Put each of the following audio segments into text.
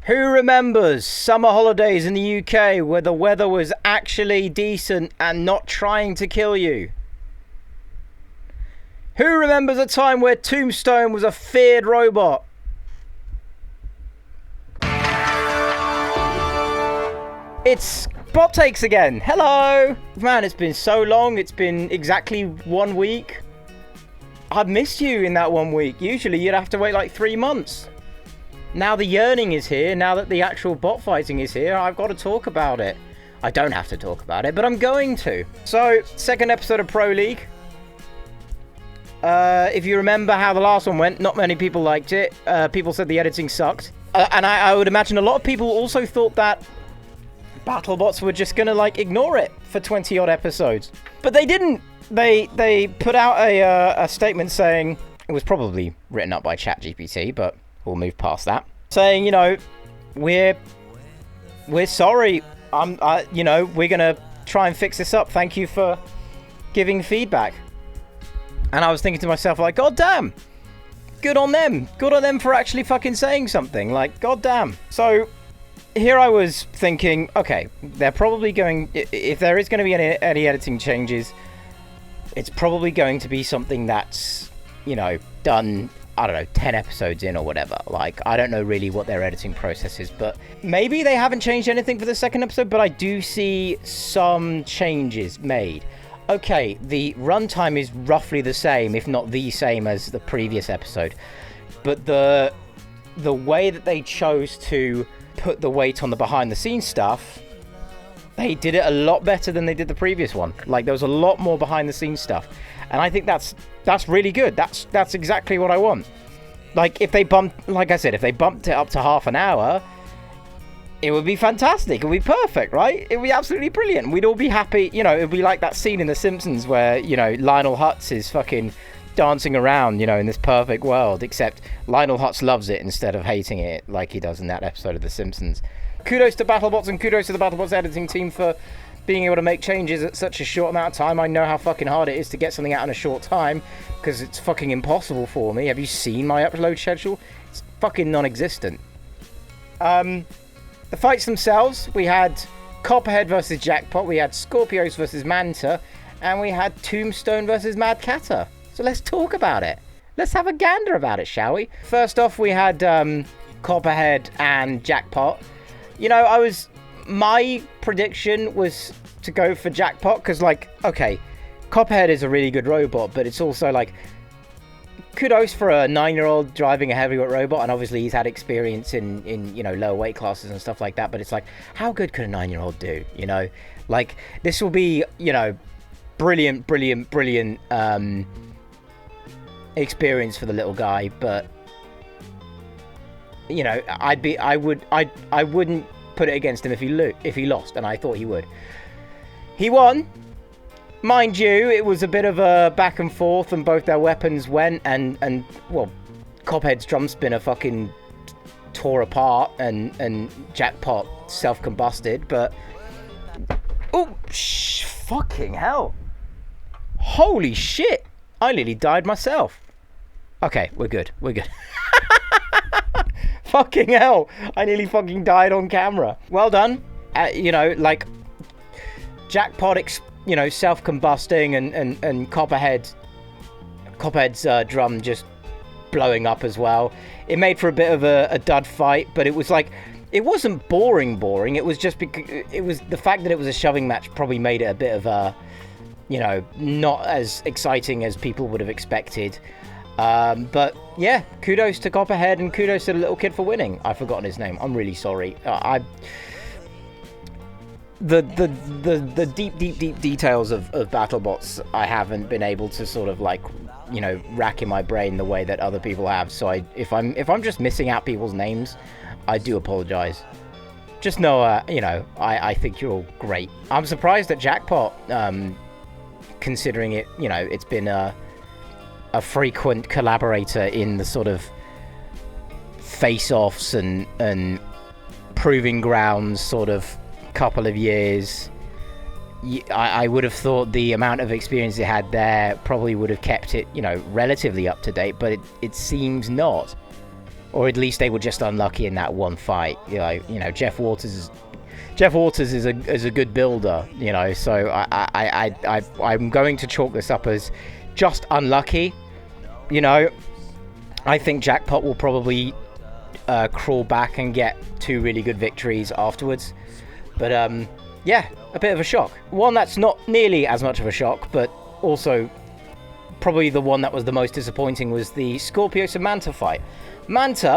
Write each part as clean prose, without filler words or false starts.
Who remembers summer holidays in the UK where the weather was actually decent and not trying to kill you? Who remembers a time where Tombstone was a feared robot? It's Bot Takes again. Hello! Man, it's been so long. It's been exactly 1 week. I've missed you in that 1 week. Usually you'd have to wait like 3 months. Now the yearning is here, now that the actual bot fighting is here, I've got to talk about it. I don't have to talk about it, but I'm going to. So, second episode of Pro League. If you remember how the last one went, not many people liked it. People said the editing sucked. And I would imagine a lot of people also thought that BattleBots were just gonna, like, ignore it for 20-odd episodes. But they didn't. They put out a statement saying, it was probably written up by ChatGPT, but we'll move past that. Saying, you know, we're sorry. You know, we're gonna try and fix this up. Thank you for giving feedback. And I was thinking to myself, like, God damn, good on them. Good on them for actually fucking saying something. Like, God damn. So here I was thinking, okay, they're probably going, if there is going to be any editing changes, it's probably going to be something that's, you know, done, I don't know, 10 episodes in or whatever. Like, I don't know really what their editing process is, but maybe they haven't changed anything for the second episode, but I do see some changes made. Okay, the runtime is roughly the same, if not the same as the previous episode, but the way that they chose to put the weight on the behind the scenes stuff, they did it a lot better than they did the previous one. Like, there was a lot more behind the scenes stuff, and I think that's really good. That's exactly what I want. Like, if they bumped, like I said, if they bumped it up to half an hour, it would be fantastic. It would be perfect, right? It would be absolutely brilliant. We'd all be happy. You know, it would be like that scene in The Simpsons where, you know, Lionel Hutz is fucking dancing around, you know, in this perfect world, except Lionel Hutz loves it instead of hating it like he does in that episode of The Simpsons. Kudos to BattleBots and kudos to the BattleBots editing team for being able to make changes at such a short amount of time. I know how fucking hard it is to get something out in a short time because it's fucking impossible for me. Have you seen my upload schedule? It's fucking non-existent. The fights themselves, we had Copperhead versus Jackpot, we had Scorpios versus Manta, and we had Tombstone versus Mad Catter. So let's talk about it. Let's have a gander about it, shall we? First off, we had Copperhead and Jackpot. You know, my prediction was to go for Jackpot, because, like, okay, Copperhead is a really good robot, but it's also, like, kudos for a 9-year-old driving a heavyweight robot, and obviously he's had experience in you know, lower weight classes and stuff like that, but it's like, how good could a 9-year-old do, you know? Like, this will be, you know, brilliant experience for the little guy, but, you know, I wouldn't put it against him if he lost, and I thought he would. He won. Mind you, it was a bit of a back and forth, and both their weapons went, and well, Copperhead's drum spinner fucking tore apart, and Jackpot self-combusted, but... Oh, fucking hell. Holy shit. I nearly died myself. Okay, we're good. Fucking hell. I nearly fucking died on camera. Well done. You know, like, Jackpot you know, self-combusting, and Copperhead's drum just blowing up as well. It made for a bit of a dud fight, but it was like, it wasn't boring. It was just because it was the fact that it was a shoving match probably made it a bit of a, you know, not as exciting as people would have expected. But yeah, kudos to Copperhead and kudos to the little kid for winning. I've forgotten his name. I'm really sorry. The deep details of BattleBots I haven't been able to sort of, like, you know, rack in my brain the way that other people have. So if I'm just missing out people's names, I do apologize. Just know, you know, I think you're all great. I'm surprised at Jackpot, considering it, you know, it's been a frequent collaborator in the sort of face-offs and proving grounds sort of couple of years. I would have thought the amount of experience it had there probably would have kept it, you know, relatively up to date, but it seems not. or at least they were just unlucky in that one fight. Jeff Waters is a good builder, so I'm going to chalk this up as just unlucky. I think Jackpot will probably crawl back and get 2 really good victories afterwards. But yeah, a bit of a shock. One that's not nearly as much of a shock, but also probably the one that was the most disappointing was the Scorpios and Manta fight. Manta's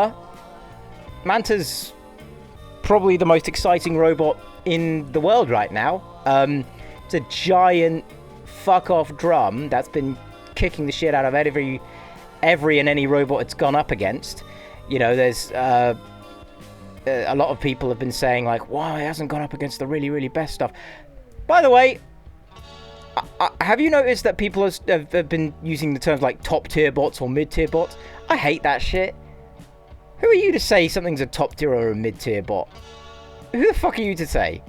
probably the most exciting robot in the world right now. It's a giant fuck-off drum that's been kicking the shit out of every and any robot it's gone up against. There's a lot of people have been saying, like, wow, it hasn't gone up against the really, really best stuff. By the way, have you noticed that people have been using the terms like top-tier bots or mid-tier bots? I hate that shit. Who are you to say something's a top-tier or a mid-tier bot? Who the fuck are you to say?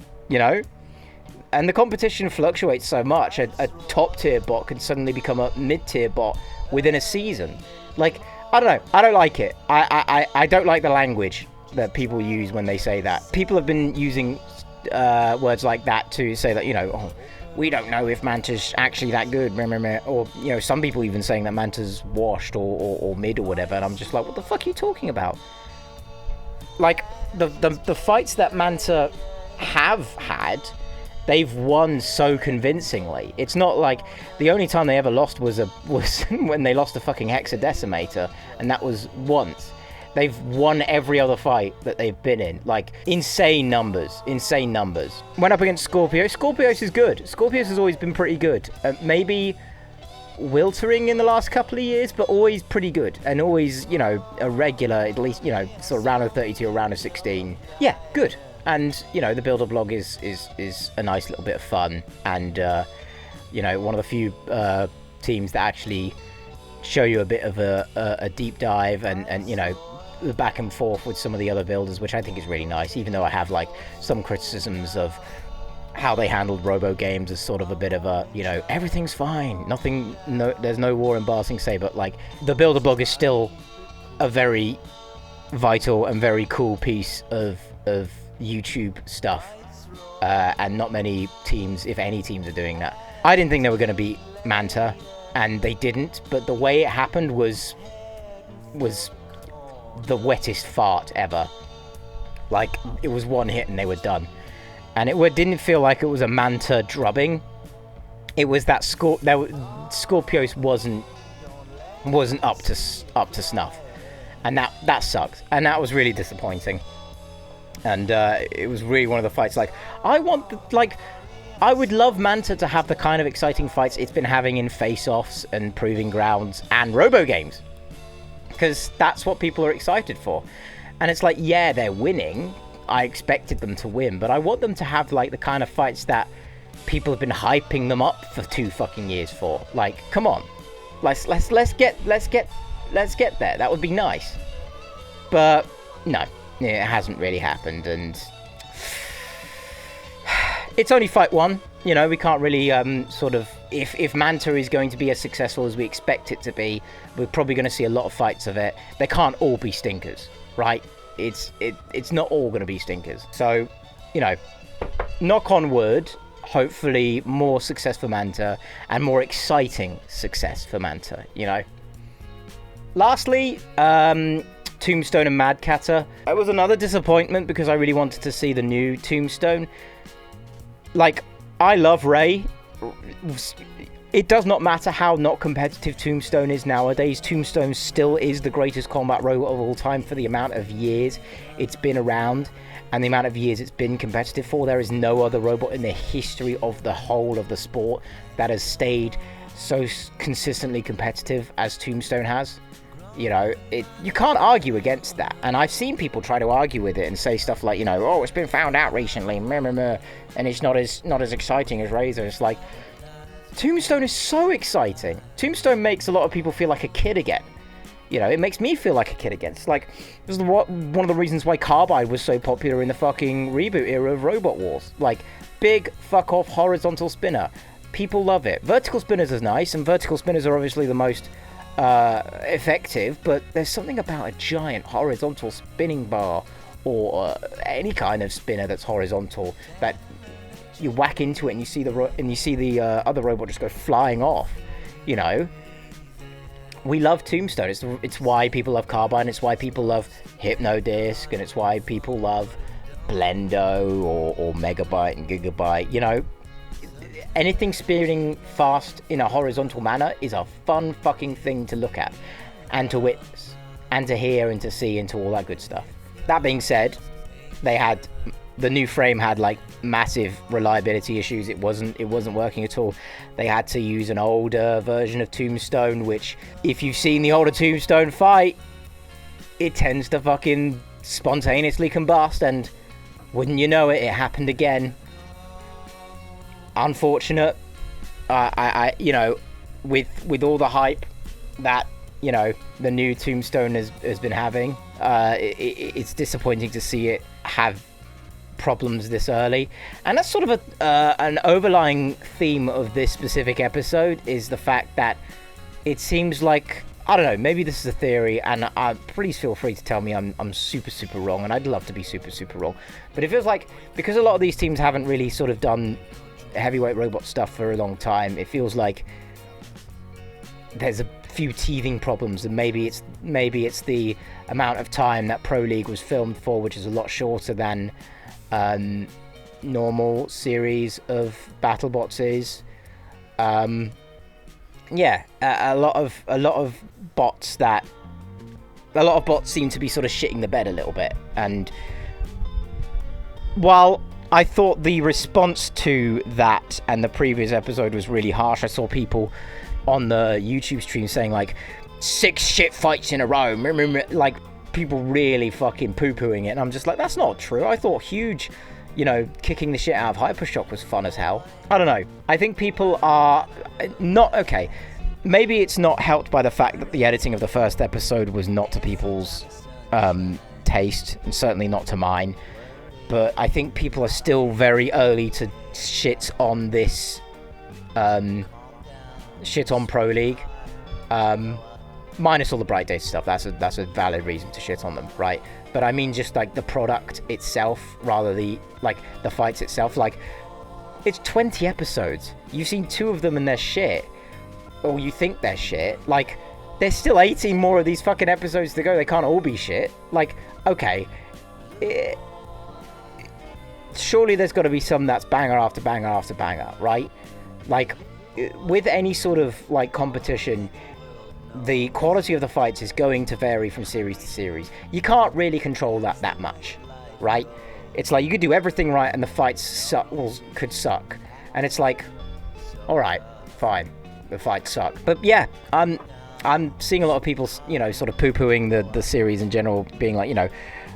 And the competition fluctuates so much. A top-tier bot can suddenly become a mid-tier bot within a season. Like, I don't know. I don't like it. I don't like the language that people use when they say that. People have been using words like that to say that, we don't know if Manta's actually that good. Or, some people even saying that Manta's washed or mid or whatever. And I'm just like, what the fuck are you talking about? Like, the fights that Manta have had, they've won so convincingly. It's not like the only time they ever lost was when they lost a fucking hexadecimator, and that was once. They've won every other fight that they've been in. Like, insane numbers. Went up against Scorpios. Scorpios is good. Scorpios has always been pretty good. Maybe wiltering in the last couple of years, but always pretty good. And always, a regular, at least, sort of round of 32 or round of 16. Yeah, good. And, the builder blog is a nice little bit of fun. And, one of the few teams that actually show you a bit of a deep dive and the back and forth with some of the other builders, which I think is really nice, even though I have, like, some criticisms of how they handled robo games as sort of a bit of a, everything's fine. There's no war in Ba Sing Se, but, like, the builder blog is still a very vital and very cool piece of YouTube stuff, and not many teams, if any teams, are doing that. I didn't think they were going to beat Manta, and they didn't, but the way it happened was the wettest fart ever. Like, it was one hit and they were done, and it didn't feel like it was a Manta drubbing. It was that Scorpios wasn't up to snuff, and that sucked, and that was really disappointing. And it was really one of the fights, like, I would love Manta to have the kind of exciting fights it's been having in face-offs and proving grounds and robo games, because that's what people are excited for. And it's like, yeah, they're winning. I expected them to win, but I want them to have, like, the kind of fights that people have been hyping them up for 2 fucking years for. Like, come on, let's get there. That would be nice. But no, it hasn't really happened, and it's only fight 1. We can't really sort of, if Manta is going to be as successful as we expect it to be, we're probably going to see a lot of fights of it. They can't all be stinkers, right? It's not all going to be stinkers. So, knock on wood, hopefully more success for Manta and more exciting success for Manta, Lastly, Tombstone and Mad Catter. It was another disappointment because I really wanted to see the new Tombstone. Like, I love Ray. It does not matter how not competitive Tombstone is nowadays. Tombstone still is the greatest combat robot of all time for the amount of years it's been around and the amount of years it's been competitive for. There is no other robot in the history of the whole of the sport that has stayed so consistently competitive as Tombstone has. You can't argue against that. And I've seen people try to argue with it and say stuff like, oh, it's been found out recently, and it's not as exciting as Razor. It's like, Tombstone is so exciting. Tombstone makes a lot of people feel like a kid again. It makes me feel like a kid again. It's like, this is one of the reasons why Carbide was so popular in the fucking reboot era of Robot Wars. Like, big fuck-off horizontal spinner. People love it. Vertical spinners is nice, and vertical spinners are obviously the most effective, but there's something about a giant horizontal spinning bar or any kind of spinner that's horizontal that you whack into it and you see the other robot just go flying off. You know, we love Tombstone. It's why people love Carbine. It's why people love Hypnodisc, and it's why people love Blendo or Megabyte and Gigabyte. You know, anything spinning fast in a horizontal manner is a fun fucking thing to look at and to witness and to hear and to see and to all that good stuff. That being said, the new frame had like massive reliability issues. It wasn't working at all. They had to use an older version of Tombstone, which if you've seen the older Tombstone fight, it tends to fucking spontaneously combust, and wouldn't you know it, it happened again. Unfortunate. I you know, with all the hype that, you know, the new Tombstone has been having, it's disappointing to see it have problems this early. And that's sort of an overlying theme of this specific episode, is the fact that it seems like, I don't know, maybe this is a theory, and please feel free to tell me I'm super wrong, and I'd love to be super wrong, but it feels like because a lot of these teams haven't really sort of done heavyweight robot stuff for a long time, it feels like there's a few teething problems, and maybe it's the amount of time that Pro League was filmed for, which is a lot shorter than normal series of BattleBots is. Yeah, a lot of bots seem to be sort of shitting the bed a little bit. And while I thought the response to that and the previous episode was really harsh, I saw people on the YouTube stream saying like 6 shit fights in a row, like people really fucking poo-pooing it, and I'm just like, that's not true. I thought huge, you know, kicking the shit out of Hypershock was fun as hell. I don't know. I think people are not okay. Maybe it's not helped by the fact that the editing of the first episode was not to people's taste, and certainly not to mine. But I think people are still very early to shit on this, shit on Pro League. Minus all the Bright Data stuff, that's a valid reason to shit on them, right? But I mean just like the product itself, rather the fights itself. Like, it's 20 episodes. You've seen 2 of them and they're shit, or you think they're shit. Like, there's still 18 more of these fucking episodes to go. They can't all be shit. Like, okay, surely there's got to be some that's banger after banger after banger, right? Like, with any sort of like competition, the quality of the fights is going to vary from series to series. You can't really control that much, right? It's like you could do everything right and the fights could suck. And it's like, all right, fine, the fights suck. But yeah, I'm seeing a lot of people, you know, sort of poo-pooing the series in general, being like, you know,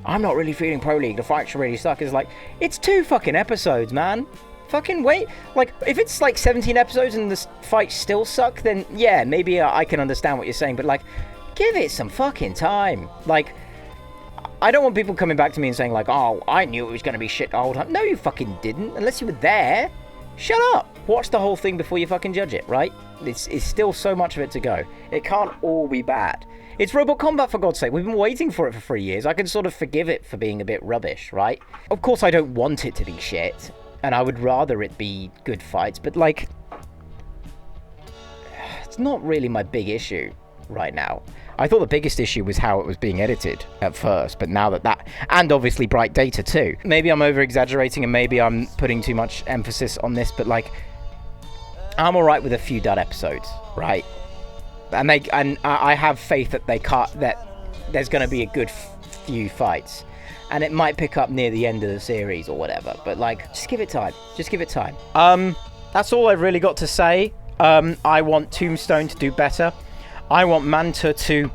I'm not really feeling Pro League, the fights really suck. It's like, it's 2 fucking episodes, man. Fucking wait. Like, if it's like 17 episodes and the fights still suck, then yeah, maybe I can understand what you're saying, but like, give it some fucking time. Like, I don't want people coming back to me and saying like, oh, I knew it was going to be shit the whole time. No, you fucking didn't, unless you were there. Shut up. Watch the whole thing before you fucking judge it, right? It's still so much of it to go. It can't all be bad. It's Robot Combat, for God's sake. We've been waiting for it for 3 years. I can sort of forgive it for being a bit rubbish, right? Of course, I don't want it to be shit, and I would rather it be good fights, but like, it's not really my big issue right now. I thought the biggest issue was how it was being edited at first, but now that and obviously Bright Data too. Maybe I'm over-exaggerating and maybe I'm putting too much emphasis on this, but like, I'm alright with a few dud episodes, right? And I have faith that that there's going to be a good few fights, and it might pick up near the end of the series or whatever, but like, just give it time. Just give it time. That's all I've really got to say. I want Tombstone to do better. I want Manta to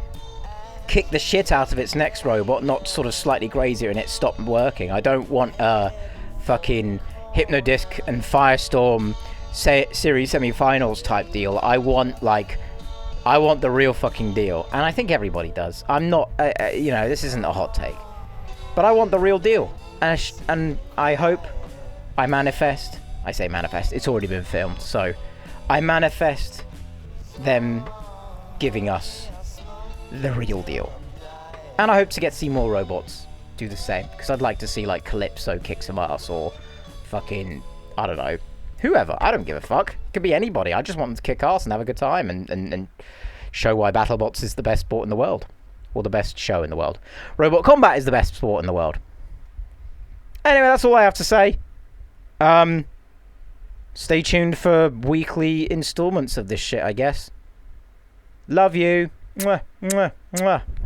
kick the shit out of its next robot, not sort of slightly graze it and it stop working. I don't want a fucking Hypnodisc and Firestorm series semi-finals type deal. I want the real fucking deal, and I think everybody does. I'm not, you know, this isn't a hot take, but I want the real deal, and I hope I manifest. I say manifest. It's already been filmed, so I manifest them giving us the real deal. And I hope to get to see more robots do the same, because I'd like to see, like, Calypso kick some ass, or fucking, I don't know, whoever. I don't give a fuck. It could be anybody. I just want them to kick ass and have a good time, and show why BattleBots is the best sport in the world. Or the best show in the world. Robot Combat is the best sport in the world. Anyway, that's all I have to say. Stay tuned for weekly installments of this shit, I guess. Love you. Mwah, mwah, mwah.